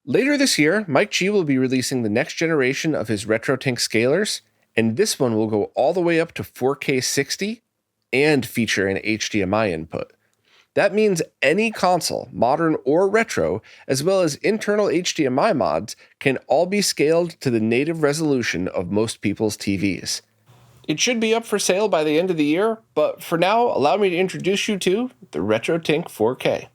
Later this year, Mike G will be releasing the next generation of his RetroTINK scalers, and this one will go all the way up to 4K 60 and feature an HDMI input. That means any console, modern or retro, as well as internal HDMI mods, can all be scaled to the native resolution of most people's TVs. It should be up for sale by the end of the year, but for now, allow me to introduce you to the RetroTINK 4K.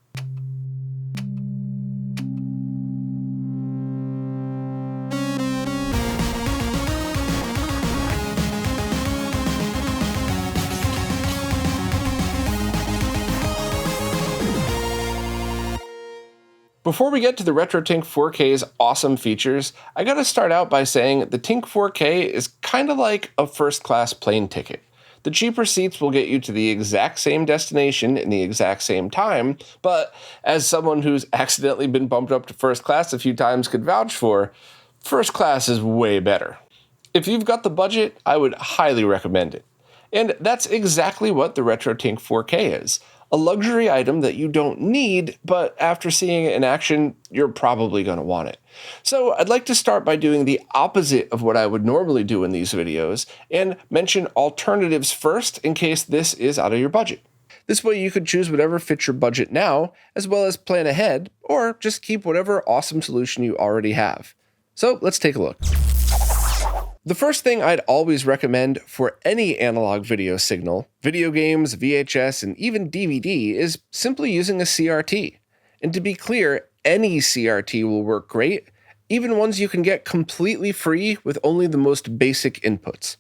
Before we get to the RetroTINK 4K's awesome features, I gotta start out by saying the TINK 4K is kinda like a first-class plane ticket. The cheaper seats will get you to the exact same destination in the exact same time, but as someone who's accidentally been bumped up to first class a few times could vouch for, first class is way better. If you've got the budget, I would highly recommend it. And that's exactly what the RetroTINK 4K is. A luxury item that you don't need, but after seeing it in action, you're probably going to want it. So I'd like to start by doing the opposite of what I would normally do in these videos and mention alternatives first in case this is out of your budget. This way you could choose whatever fits your budget now, as well as plan ahead, or just keep whatever awesome solution you already have. So let's take a look. The first thing I'd always recommend for any analog video signal, video games, VHS, and even DVD, is simply using a CRT. And to be clear, any CRT will work great, even ones you can get completely free with only the most basic inputs.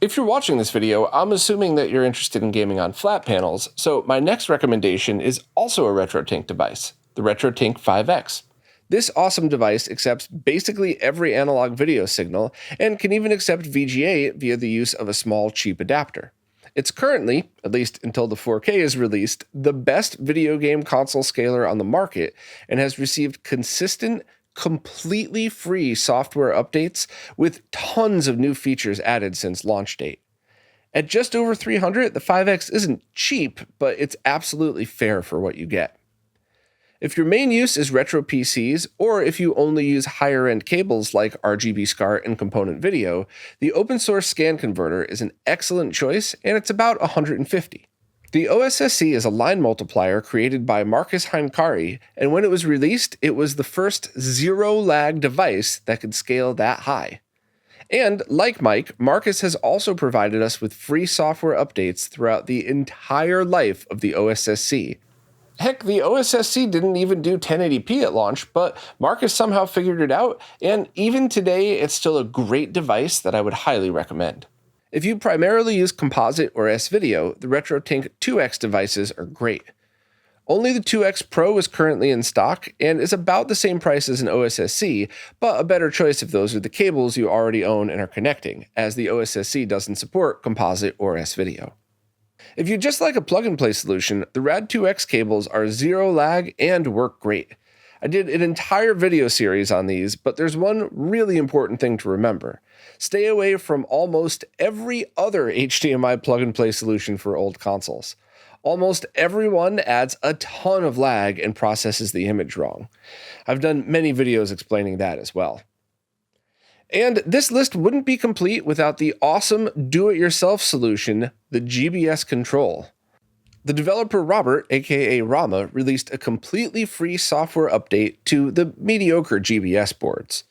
If you're watching this video, I'm assuming that you're interested in gaming on flat panels, so my next recommendation is also a RetroTINK device, the RetroTINK 5X. This awesome device accepts basically every analog video signal and can even accept VGA via the use of a small, cheap adapter. It's currently, at least until the 4K is released, the best video game console scaler on the market and has received consistent, completely free software updates with tons of new features added since launch date. At just over $300, the 5X isn't cheap, but it's absolutely fair for what you get. If your main use is retro PCs, or if you only use higher-end cables like RGB SCART and component video, the open source scan converter is an excellent choice, and it's about $150. The OSSC is a line multiplier created by Marcus Heinkari, and when it was released, it was the first zero-lag device that could scale that high. And like Mike, Marcus has also provided us with free software updates throughout the entire life of the OSSC. Heck, the OSSC didn't even do 1080p at launch, but Marcus somehow figured it out, and even today, it's still a great device that I would highly recommend. If you primarily use composite or S-Video, the RetroTINK 2X devices are great. Only the 2X Pro is currently in stock and is about the same price as an OSSC, but a better choice if those are the cables you already own and are connecting, as the OSSC doesn't support composite or S-Video. If you just like a plug-and-play solution, the Rad2X cables are zero lag and work great. I did an entire video series on these, but there's one really important thing to remember. Stay away from almost every other HDMI plug-and-play solution for old consoles. Almost everyone adds a ton of lag and processes the image wrong. I've done many videos explaining that as well. And this list wouldn't be complete without the awesome do-it-yourself solution, the GBS Control. The developer Robert, aka Rama, released a completely free software update to the mediocre GBS boards.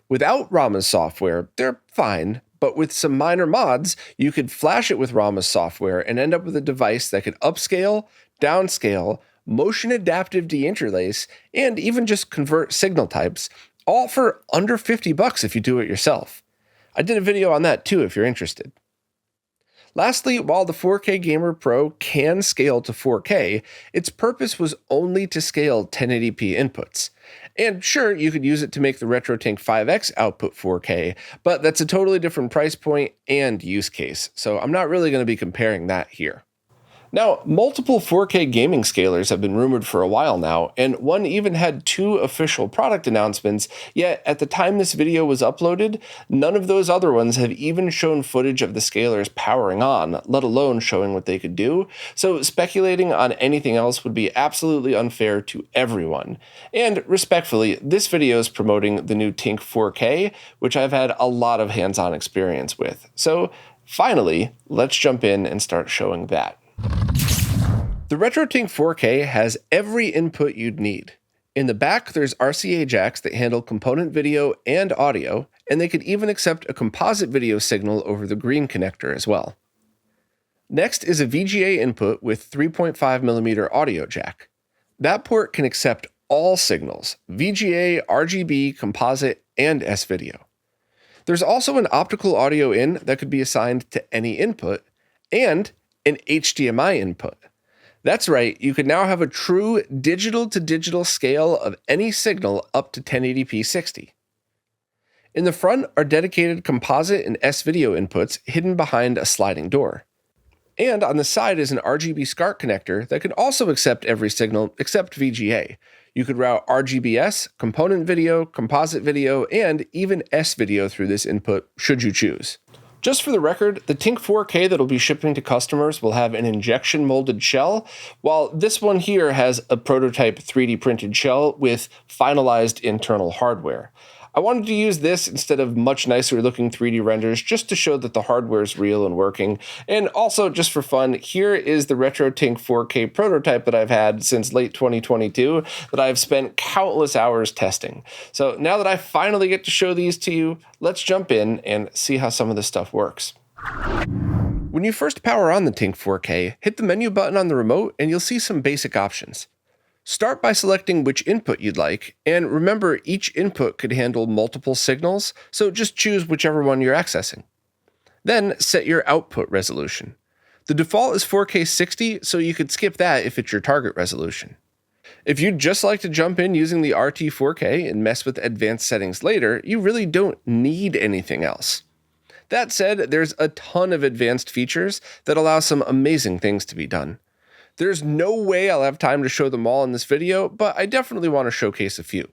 Without Rama's software, they're fine, but with some minor mods, you could flash it with Rama's software and end up with a device that could upscale, downscale, motion adaptive deinterlace, and even just convert signal types, all for under $50 if you do it yourself. I did a video on that too if you're interested. Lastly, while the 4K Gamer Pro can scale to 4K, its purpose was only to scale 1080p inputs. And sure, you could use it to make the RetroTINK 5X output 4K, but that's a totally different price point and use case, so I'm not really going to be comparing that here. Now, multiple 4K gaming scalers have been rumored for a while now, and one even had 2 official product announcements, yet at the time this video was uploaded, none of those other ones have even shown footage of the scalers powering on, let alone showing what they could do, so speculating on anything else would be absolutely unfair to everyone. And respectfully, this video is promoting the new TINK 4K, which I've had a lot of hands-on experience with. So finally, let's jump in and start showing that. The RetroTINK 4K has every input you'd need. In the back, there's RCA jacks that handle component video and audio, and they could even accept a composite video signal over the green connector as well. Next is a VGA input with 3.5mm audio jack. That port can accept all signals, VGA, RGB, composite, and S-video. There's also an optical audio in that could be assigned to any input, and an HDMI input. That's right, you can now have a true digital-to-digital scale of any signal up to 1080p 60. In the front are dedicated composite and S-video inputs hidden behind a sliding door. And on the side is an RGB SCART connector that can also accept every signal except VGA. You could route RGBS, component video, composite video, and even S-video through this input should you choose. Just for the record, the TINK 4K that will be shipping to customers will have an injection molded shell, while this one here has a prototype 3D printed shell with finalized internal hardware. I wanted to use this instead of much nicer looking 3D renders just to show that the hardware is real and working. And also, just for fun, here is the RetroTINK 4K prototype that I've had since late 2022 that I've spent countless hours testing. So now that I finally get to show these to you, let's jump in and see how some of this stuff works. When you first power on the TINK 4K, hit the menu button on the remote and you'll see some basic options. Start by selecting which input you'd like, and remember each input could handle multiple signals, so just choose whichever one you're accessing. Then set your output resolution. The default is 4K 60, so you could skip that if it's your target resolution. If you'd just like to jump in using the RT 4K and mess with advanced settings later, you really don't need anything else. That said, there's a ton of advanced features that allow some amazing things to be done. There's no way I'll have time to show them all in this video, but I definitely want to showcase a few.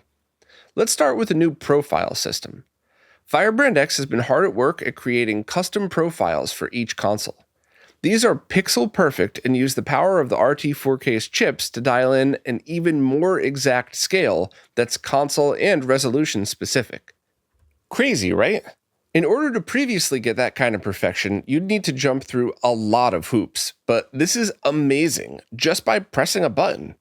Let's start with the new profile system. Firebrand X has been hard at work at creating custom profiles for each console. These are pixel perfect and use the power of the RT 4K's chips to dial in an even more exact scale that's console and resolution specific. Crazy, right? In order to previously get that kind of perfection, you'd need to jump through a lot of hoops, but this is amazing just by pressing a button.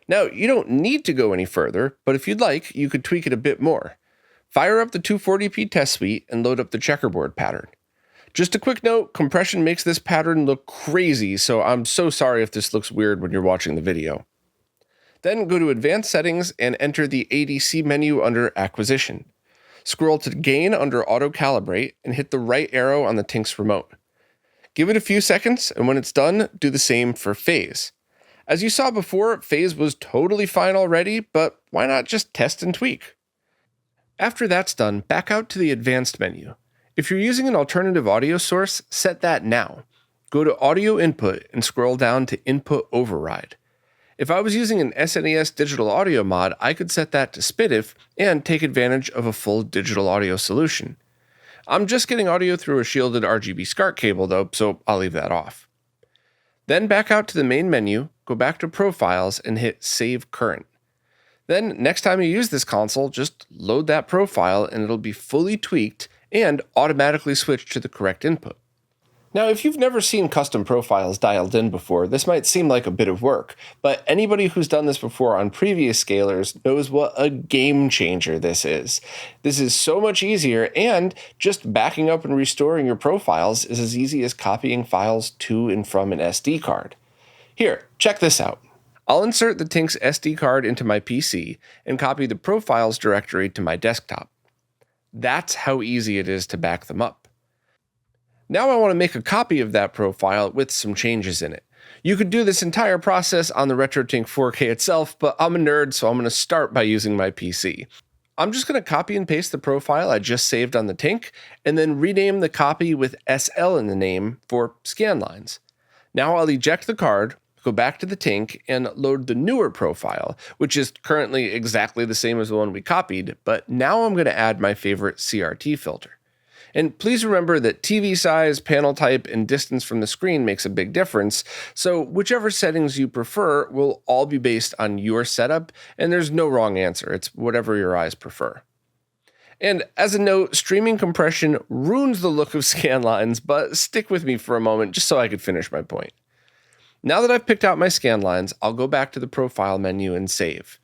Now, you don't need to go any further, but if you'd like, you could tweak it a bit more. Fire up the 240p test suite and load up the checkerboard pattern. Just a quick note, compression makes this pattern look crazy, so I'm so sorry if this looks weird when you're watching the video. Then go to Advanced Settings and enter the ADC menu under Acquisition. Scroll to Gain under Auto Calibrate and hit the right arrow on the TINK's remote. Give it a few seconds, and when it's done, do the same for Phase. As you saw before, Phase was totally fine already, but why not just test and tweak? After that's done, back out to the Advanced menu. If you're using an alternative audio source, set that now. Go to Audio Input and scroll down to Input Override. If I was using an SNES digital audio mod, I could set that to SPDIF and take advantage of a full digital audio solution. I'm just getting audio through a shielded RGB SCART cable though, so I'll leave that off. Then back out to the main menu, go back to Profiles and hit Save Current. Then next time you use this console, just load that profile and it'll be fully tweaked and automatically switch to the correct input. Now, if you've never seen custom profiles dialed in before, this might seem like a bit of work, but anybody who's done this before on previous scalers knows what a game changer this is. This is so much easier, and just backing up and restoring your profiles is as easy as copying files to and from an SD card. Here, check this out. I'll insert the TINK's SD card into my PC and copy the profiles directory to my desktop. That's how easy it is to back them up. Now I want to make a copy of that profile with some changes in it. You could do this entire process on the RetroTINK 4K itself, but I'm a nerd, so I'm going to start by using my PC. I'm just going to copy and paste the profile I just saved on the TINK, and then rename the copy with SL in the name for scan lines. Now I'll eject the card, go back to the TINK, and load the newer profile, which is currently exactly the same as the one we copied, but now I'm going to add my favorite CRT filter. And please remember that TV size, panel type, and distance from the screen makes a big difference, so whichever settings you prefer will all be based on your setup, and there's no wrong answer. It's whatever your eyes prefer. And as a note, streaming compression ruins the look of scan lines, but stick with me for a moment just so I could finish my point. Now that I've picked out my scan lines, I'll go back to the profile menu and save.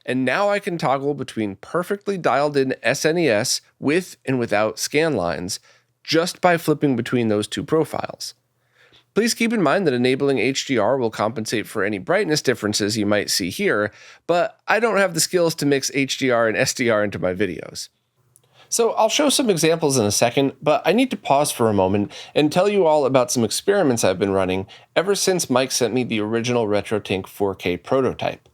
And now I can toggle between perfectly dialed in SNES with and without scan lines just by flipping between those two profiles. Please keep in mind that enabling HDR will compensate for any brightness differences you might see here, but I don't have the skills to mix HDR and SDR into my videos. So I'll show some examples in a second, but I need to pause for a moment and tell you all about some experiments I've been running ever since Mike sent me the original RetroTINK 4K prototype.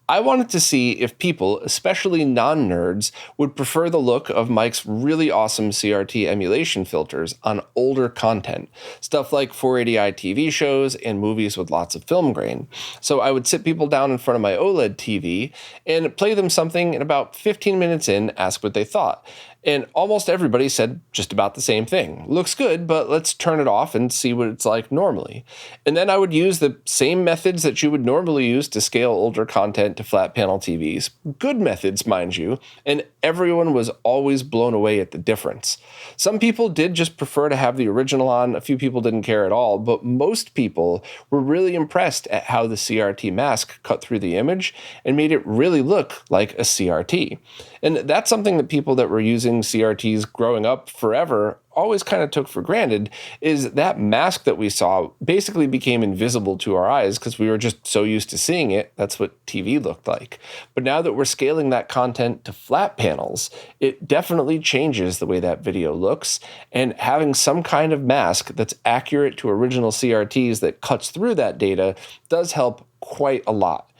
I wanted to see if people, especially non-nerds, would prefer the look of Mike's really awesome CRT emulation filters on older content, stuff like 480i TV shows and movies with lots of film grain. So I would sit people down in front of my OLED TV and play them something, and about 15 minutes in, ask what they thought. And almost everybody said just about the same thing. Looks good, but let's turn it off and see what it's like normally. And then I would use the same methods that you would normally use to scale older content to flat panel TVs. Good methods, mind you, and everyone was always blown away at the difference. Some people did just prefer to have the original on, a few people didn't care at all, but most people were really impressed at how the CRT mask cut through the image and made it really look like a CRT. And that's something that people that were using CRTs growing up forever always kind of took for granted, is that mask that we saw basically became invisible to our eyes because we were just so used to seeing it. That's what TV looked like. But now that we're scaling that content to flat panels, it definitely changes the way that video looks, and having some kind of mask that's accurate to original CRTs that cuts through that data does help quite a lot.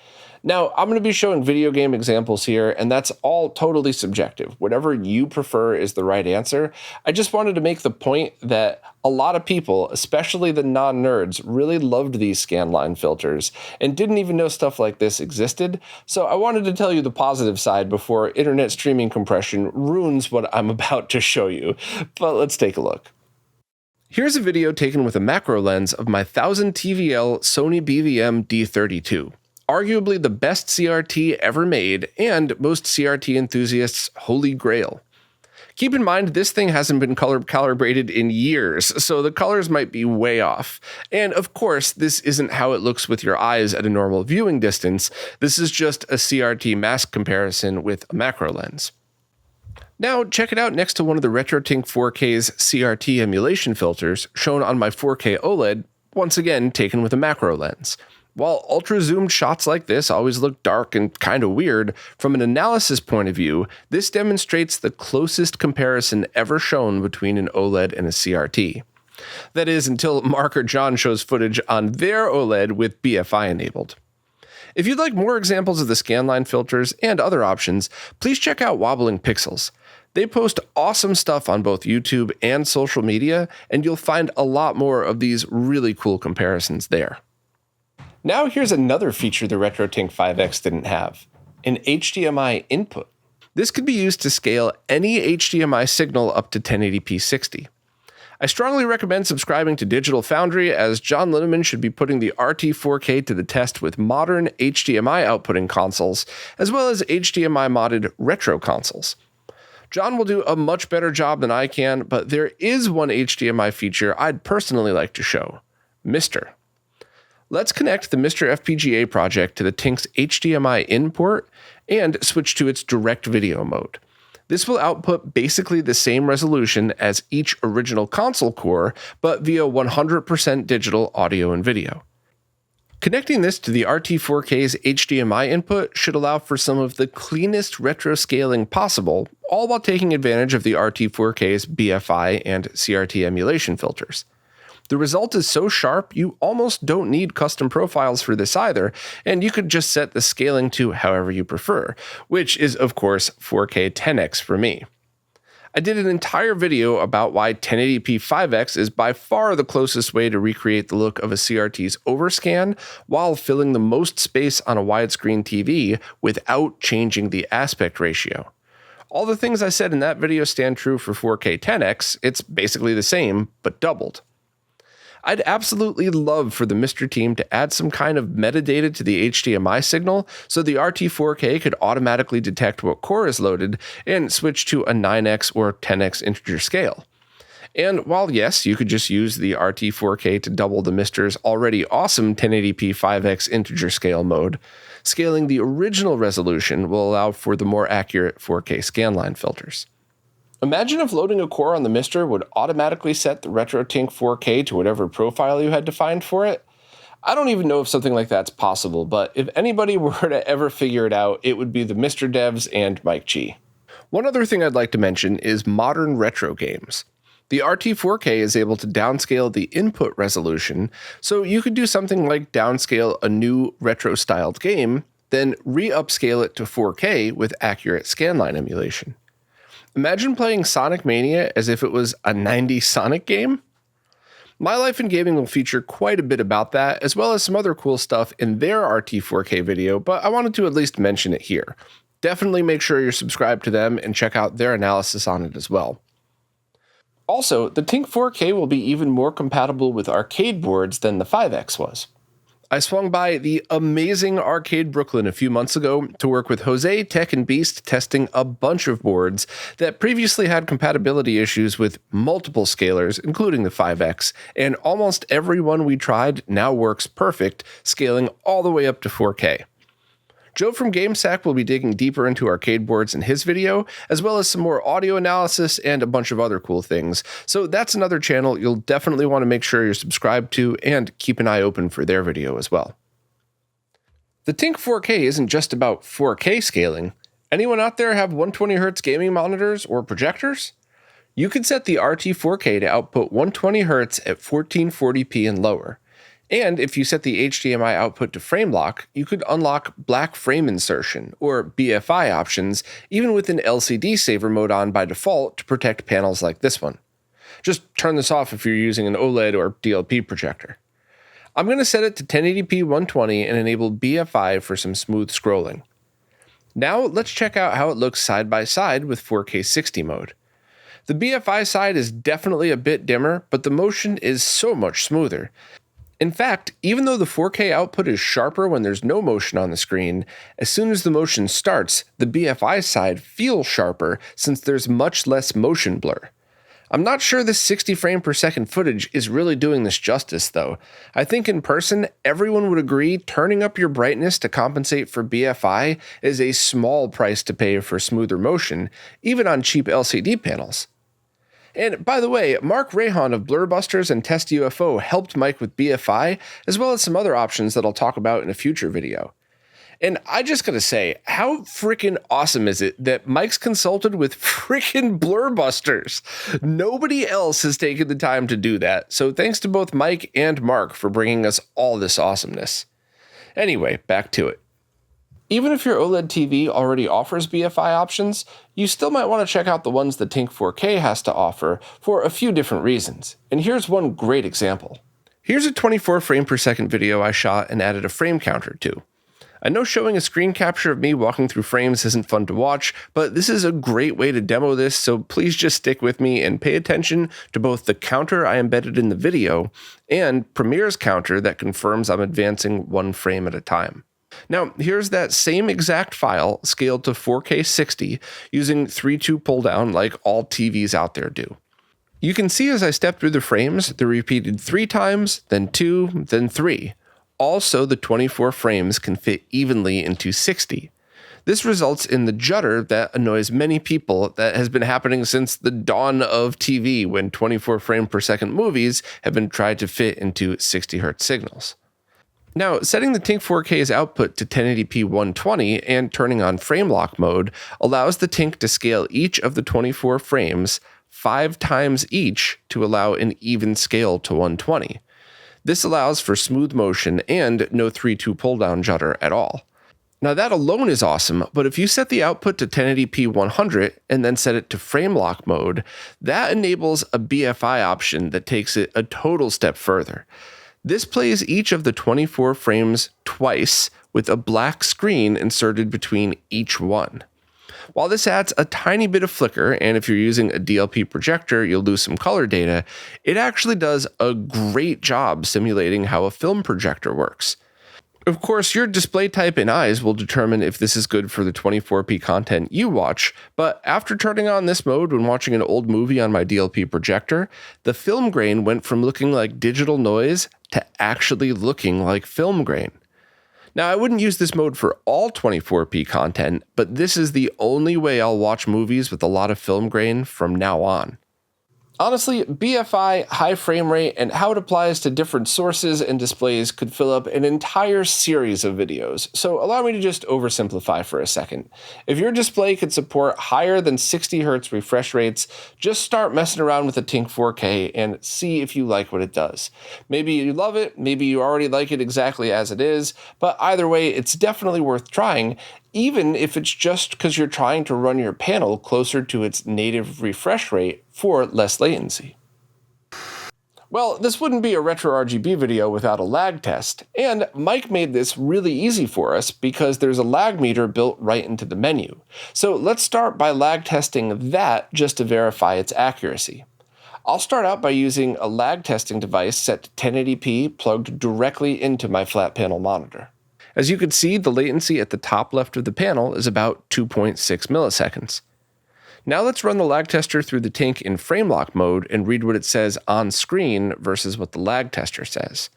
Now, I'm going to be showing video game examples here, and that's all totally subjective. Whatever you prefer is the right answer. I just wanted to make the point that a lot of people, especially the non-nerds, really loved these scanline filters and didn't even know stuff like this existed. So I wanted to tell you the positive side before internet streaming compression ruins what I'm about to show you. But let's take a look. Here's a video taken with a macro lens of my 1000 TVL Sony BVM D32. Arguably the best CRT ever made, and most CRT enthusiasts' holy grail. Keep in mind, this thing hasn't been color calibrated in years, so the colors might be way off. And of course, this isn't how it looks with your eyes at a normal viewing distance. This is just a CRT mask comparison with a macro lens. Now, check it out next to one of the RetroTINK 4K's CRT emulation filters shown on my 4K OLED, once again taken with a macro lens. While ultra-zoomed shots like this always look dark and kind of weird, from an analysis point of view, this demonstrates the closest comparison ever shown between an OLED and a CRT. That is, until Mark or John shows footage on their OLED with BFI enabled. If you'd like more examples of the scanline filters and other options, please check out Wobbling Pixels. They post awesome stuff on both YouTube and social media, and you'll find a lot more of these really cool comparisons there. Now here's another feature the RetroTINK 5X didn't have, an HDMI input. This could be used to scale any HDMI signal up to 1080p 60. I strongly recommend subscribing to Digital Foundry, as John Linneman should be putting the RT4K to the test with modern HDMI outputting consoles, as well as HDMI modded retro consoles. John will do a much better job than I can, but there is one HDMI feature I'd personally like to show, Mr. Let's connect the Mr. FPGA project to the TINK's HDMI in port and switch to its direct video mode. This will output basically the same resolution as each original console core, but via 100% digital audio and video. Connecting this to the RT4K's HDMI input should allow for some of the cleanest retro scaling possible, all while taking advantage of the RT4K's BFI and CRT emulation filters. The result is so sharp, you almost don't need custom profiles for this either, and you could just set the scaling to however you prefer, which is, of course, 4K 10x for me. I did an entire video about why 1080p 5x is by far the closest way to recreate the look of a CRT's overscan while filling the most space on a widescreen TV without changing the aspect ratio. All the things I said in that video stand true for 4K 10x, it's basically the same, but doubled. I'd absolutely love for the Mr. team to add some kind of metadata to the HDMI signal so the RT4K could automatically detect what core is loaded and switch to a 9x or 10x integer scale. And while yes, you could just use the RT4K to double the Mr's already awesome 1080p 5x integer scale mode, scaling the original resolution will allow for the more accurate 4K scanline filters. Imagine if loading a core on the Mr would automatically set the RetroTINK 4K to whatever profile you had defined for it. I don't even know if something like that's possible, but if anybody were to ever figure it out, it would be the Mr devs and Mike G. One other thing I'd like to mention is modern retro games. The RT4K is able to downscale the input resolution, so you could do something like downscale a new retro-styled game, then re-upscale it to 4K with accurate scanline emulation. Imagine playing Sonic Mania as if it was a 90s Sonic game. My Life in Gaming will feature quite a bit about that, as well as some other cool stuff in their RT4K video, but I wanted to at least mention it here. Definitely make sure you're subscribed to them and check out their analysis on it as well. Also, the TINK 4K will be even more compatible with arcade boards than the 5X was. I swung by the amazing Arcade Brooklyn a few months ago to work with Jose, Tech, and Beast testing a bunch of boards that previously had compatibility issues with multiple scalars, including the 5X, and almost every one we tried now works perfect, scaling all the way up to 4K. Joe from GameSack will be digging deeper into arcade boards in his video, as well as some more audio analysis and a bunch of other cool things. So that's another channel you'll definitely want to make sure you're subscribed to and keep an eye open for their video as well. The TINK 4K isn't just about 4K scaling. Anyone out there have 120Hz gaming monitors or projectors? You can set the RT4K to output 120Hz at 1440p and lower. And if you set the HDMI output to frame lock, you could unlock black frame insertion, or BFI options, even with an LCD saver mode on by default to protect panels like this one. Just turn this off if you're using an OLED or DLP projector. I'm going to set it to 1080p 120 and enable BFI for some smooth scrolling. Now let's check out how it looks side by side with 4K 60 mode. The BFI side is definitely a bit dimmer, but the motion is so much smoother. In fact, even though the 4K output is sharper when there's no motion on the screen, as soon as the motion starts, the BFI side feels sharper since there's much less motion blur. I'm not sure this 60 frame per second footage is really doing this justice though. I think in person, everyone would agree turning up your brightness to compensate for BFI is a small price to pay for smoother motion, even on cheap LCD panels. And by the way, Mark Rayhan of Blurbusters and Test UFO helped Mike with BFI, as well as some other options that I'll talk about in a future video. And I just gotta say, how freaking awesome is it that Mike's consulted with freaking Blurbusters? Nobody else has taken the time to do that, so thanks to both Mike and Mark for bringing us all this awesomeness. Anyway, back to it. Even if your OLED TV already offers BFI options, you still might want to check out the ones that TINK 4K has to offer for a few different reasons, and here's one great example. Here's a 24 frame per second video I shot and added a frame counter to. I know showing a screen capture of me walking through frames isn't fun to watch, but this is a great way to demo this, so please just stick with me and pay attention to both the counter I embedded in the video and Premiere's counter that confirms I'm advancing one frame at a time. Now, here's that same exact file scaled to 4K 60 using 3:2 pull down like all TVs out there do. You can see as I step through the frames, they're repeated 3 times, then 2, then 3. Also, the 24 frames can fit evenly into 60. This results in the judder that annoys many people that has been happening since the dawn of TV when 24 frame per second movies have been tried to fit into 60 Hz signals. Now, setting the TINK 4K's output to 1080p 120 and turning on frame lock mode allows the TINK to scale each of the 24 frames 5 times each to allow an even scale to 120. This allows for smooth motion and no 3:2 pull down judder at all. Now that alone is awesome, but if you set the output to 1080p 100 and then set it to frame lock mode, that enables a BFI option that takes it a total step further. This plays each of the 24 frames twice with a black screen inserted between each one. While this adds a tiny bit of flicker, and if you're using a DLP projector, you'll lose some color data, it actually does a great job simulating how a film projector works. Of course, your display type and eyes will determine if this is good for the 24p content you watch, but after turning on this mode when watching an old movie on my DLP projector, the film grain went from looking like digital noise to actually looking like film grain. Now, I wouldn't use this mode for all 24p content, but this is the only way I'll watch movies with a lot of film grain from now on. Honestly, BFI, high frame rate, and how it applies to different sources and displays could fill up an entire series of videos, so allow me to just oversimplify for a second. If your display could support higher than 60Hz refresh rates, just start messing around with the TINK 4K and see if you like what it does. Maybe you love it, maybe you already like it exactly as it is, but either way, it's definitely worth trying, even if it's just because you're trying to run your panel closer to its native refresh rate for less latency. Well, this wouldn't be a RetroRGB video without a lag test, and Mike made this really easy for us because there's a lag meter built right into the menu. So let's start by lag testing that just to verify its accuracy. I'll start out by using a lag testing device set to 1080p plugged directly into my flat panel monitor. As you can see, the latency at the top left of the panel is about 2.6 milliseconds. Now let's run the lag tester through the TINK in frame lock mode and read what it says on screen versus what the lag tester says.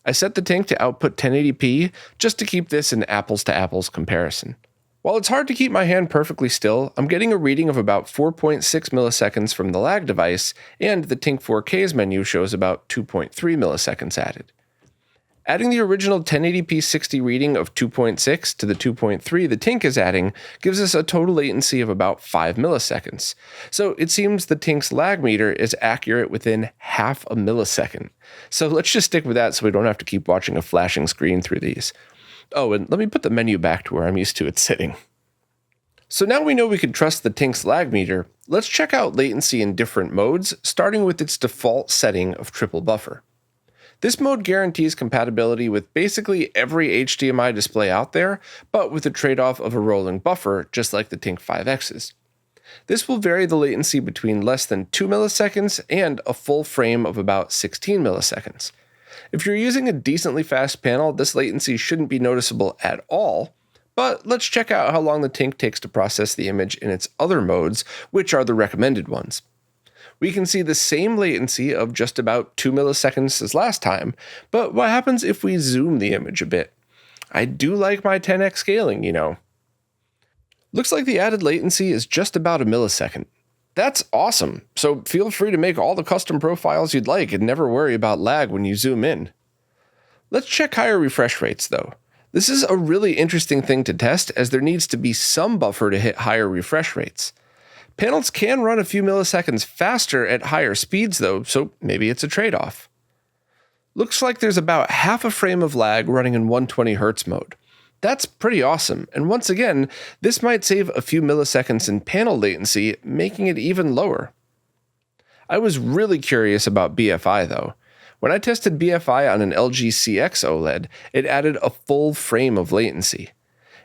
I set the TINK to output 1080p just to keep this an apples to apples comparison. While it's hard to keep my hand perfectly still, I'm getting a reading of about 4.6 milliseconds from the lag device, and the TINK 4K's menu shows about 2.3 milliseconds added. Adding the original 1080p 60 reading of 2.6 to the 2.3 the TINK is adding gives us a total latency of about 5 milliseconds. So it seems the TINK's lag meter is accurate within half a millisecond. So let's just stick with that so we don't have to keep watching a flashing screen through these. Oh, and let me put the menu back to where I'm used to it sitting. So now we know we can trust the TINK's lag meter, let's check out latency in different modes, starting with its default setting of triple buffer. This mode guarantees compatibility with basically every HDMI display out there, but with the trade-off of a rolling buffer, just like the TINK 5X's. This will vary the latency between less than 2 milliseconds and a full frame of about 16 milliseconds. If you're using a decently fast panel, this latency shouldn't be noticeable at all, but let's check out how long the TINK takes to process the image in its other modes, which are the recommended ones. We can see the same latency of just about 2 milliseconds as last time, but what happens if we zoom the image a bit? I do like my 10x scaling, you know. Looks like the added latency is just about a millisecond. That's awesome, so feel free to make all the custom profiles you'd like and never worry about lag when you zoom in. Let's check higher refresh rates though. This is a really interesting thing to test as there needs to be some buffer to hit higher refresh rates. Panels can run a few milliseconds faster at higher speeds though, so maybe it's a trade-off. Looks like there's about half a frame of lag running in 120Hz mode. That's pretty awesome, and once again, this might save a few milliseconds in panel latency, making it even lower. I was really curious about BFI though. When I tested BFI on an LG CX OLED, it added a full frame of latency.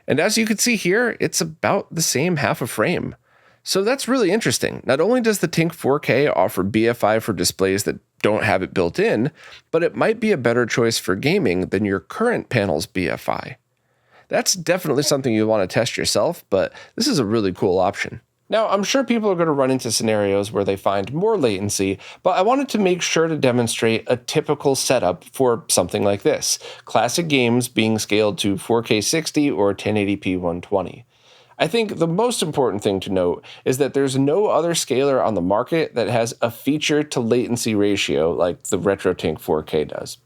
And as you can see here, it's about the same half a frame. So that's really interesting. Not only does the TINK 4K offer BFI for displays that don't have it built in, but it might be a better choice for gaming than your current panel's BFI. That's definitely something you'll want to test yourself, but this is a really cool option. Now, I'm sure people are going to run into scenarios where they find more latency, but I wanted to make sure to demonstrate a typical setup for something like this: classic games being scaled to 4K 60 or 1080p 120. I think the most important thing to note is that there's no other scaler on the market that has a feature to latency ratio like the RetroTINK 4K does.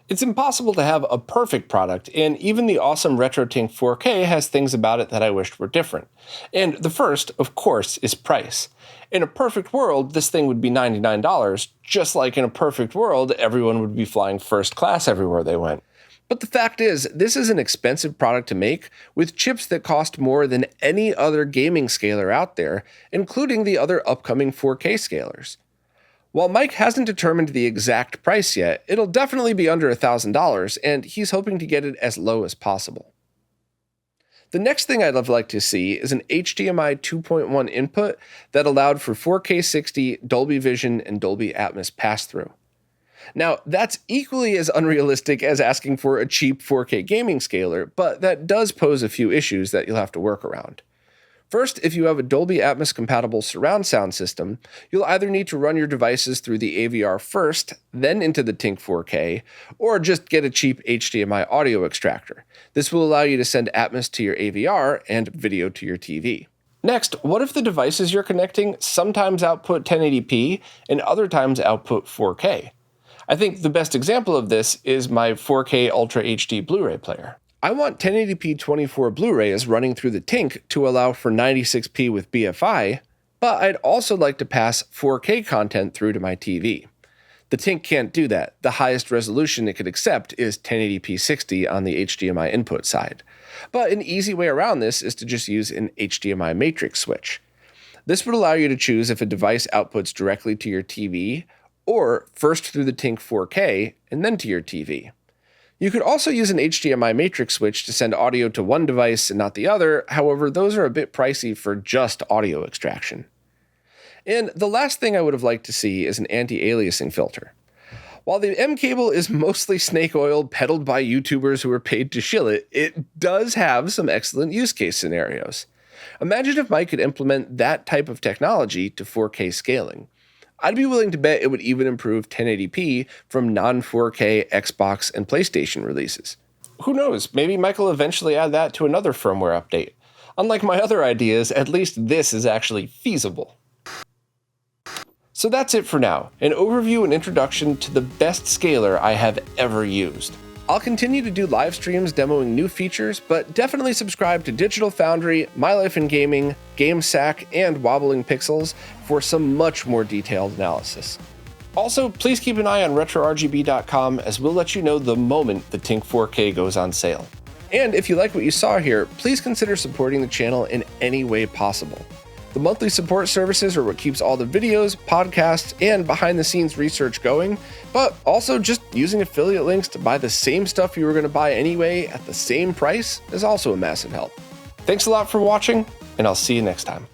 It's impossible to have a perfect product, and even the awesome RetroTINK 4K has things about it that I wished were different. And the first, of course, is price. In a perfect world, this thing would be $99, just like in a perfect world, everyone would be flying first class everywhere they went. But the fact is, this is an expensive product to make with chips that cost more than any other gaming scaler out there, including the other upcoming 4K scalers. While Mike hasn't determined the exact price yet, it'll definitely be under $1,000, and he's hoping to get it as low as possible. The next thing I'd like to see is an HDMI 2.1 input that allowed for 4K 60, Dolby Vision, and Dolby Atmos pass-through. Now, that's equally as unrealistic as asking for a cheap 4K gaming scaler, but that does pose a few issues that you'll have to work around. First, if you have a Dolby Atmos compatible surround sound system, you'll either need to run your devices through the AVR first, then into the TINK 4K, or just get a cheap HDMI audio extractor. This will allow you to send Atmos to your AVR and video to your TV. Next, what if the devices you're connecting sometimes output 1080p and other times output 4K? I think the best example of this is my 4K Ultra HD Blu-ray player. I want 1080p 24 Blu-rays running through the TINK to allow for 96p with BFI, but I'd also like to pass 4K content through to my TV. The TINK can't do that. The highest resolution it could accept is 1080p 60 on the HDMI input side. But an easy way around this is to just use an HDMI matrix switch. This would allow you to choose if a device outputs directly to your TV, or first through the TINK 4K and then to your TV. You could also use an HDMI matrix switch to send audio to one device and not the other, however, those are a bit pricey for just audio extraction. And the last thing I would have liked to see is an anti-aliasing filter. While the M cable is mostly snake oil peddled by YouTubers who are paid to shill it, it does have some excellent use case scenarios. Imagine if Mike could implement that type of technology to 4K scaling. I'd be willing to bet it would even improve 1080p from non-4K Xbox and PlayStation releases. Who knows, maybe Mike will eventually add that to another firmware update. Unlike my other ideas, at least this is actually feasible. So that's it for now, an overview and introduction to the best scaler I have ever used. I'll continue to do live streams demoing new features, but definitely subscribe to Digital Foundry, My Life in Gaming, GameSack, and Wobbling Pixels for some much more detailed analysis. Also, please keep an eye on RetroRGB.com as we'll let you know the moment the TINK 4K goes on sale. And if you like what you saw here, please consider supporting the channel in any way possible. The monthly support services are what keeps all the videos, podcasts, and behind-the-scenes research going, but also just using affiliate links to buy the same stuff you were going to buy anyway at the same price is also a massive help. Thanks a lot for watching, and I'll see you next time.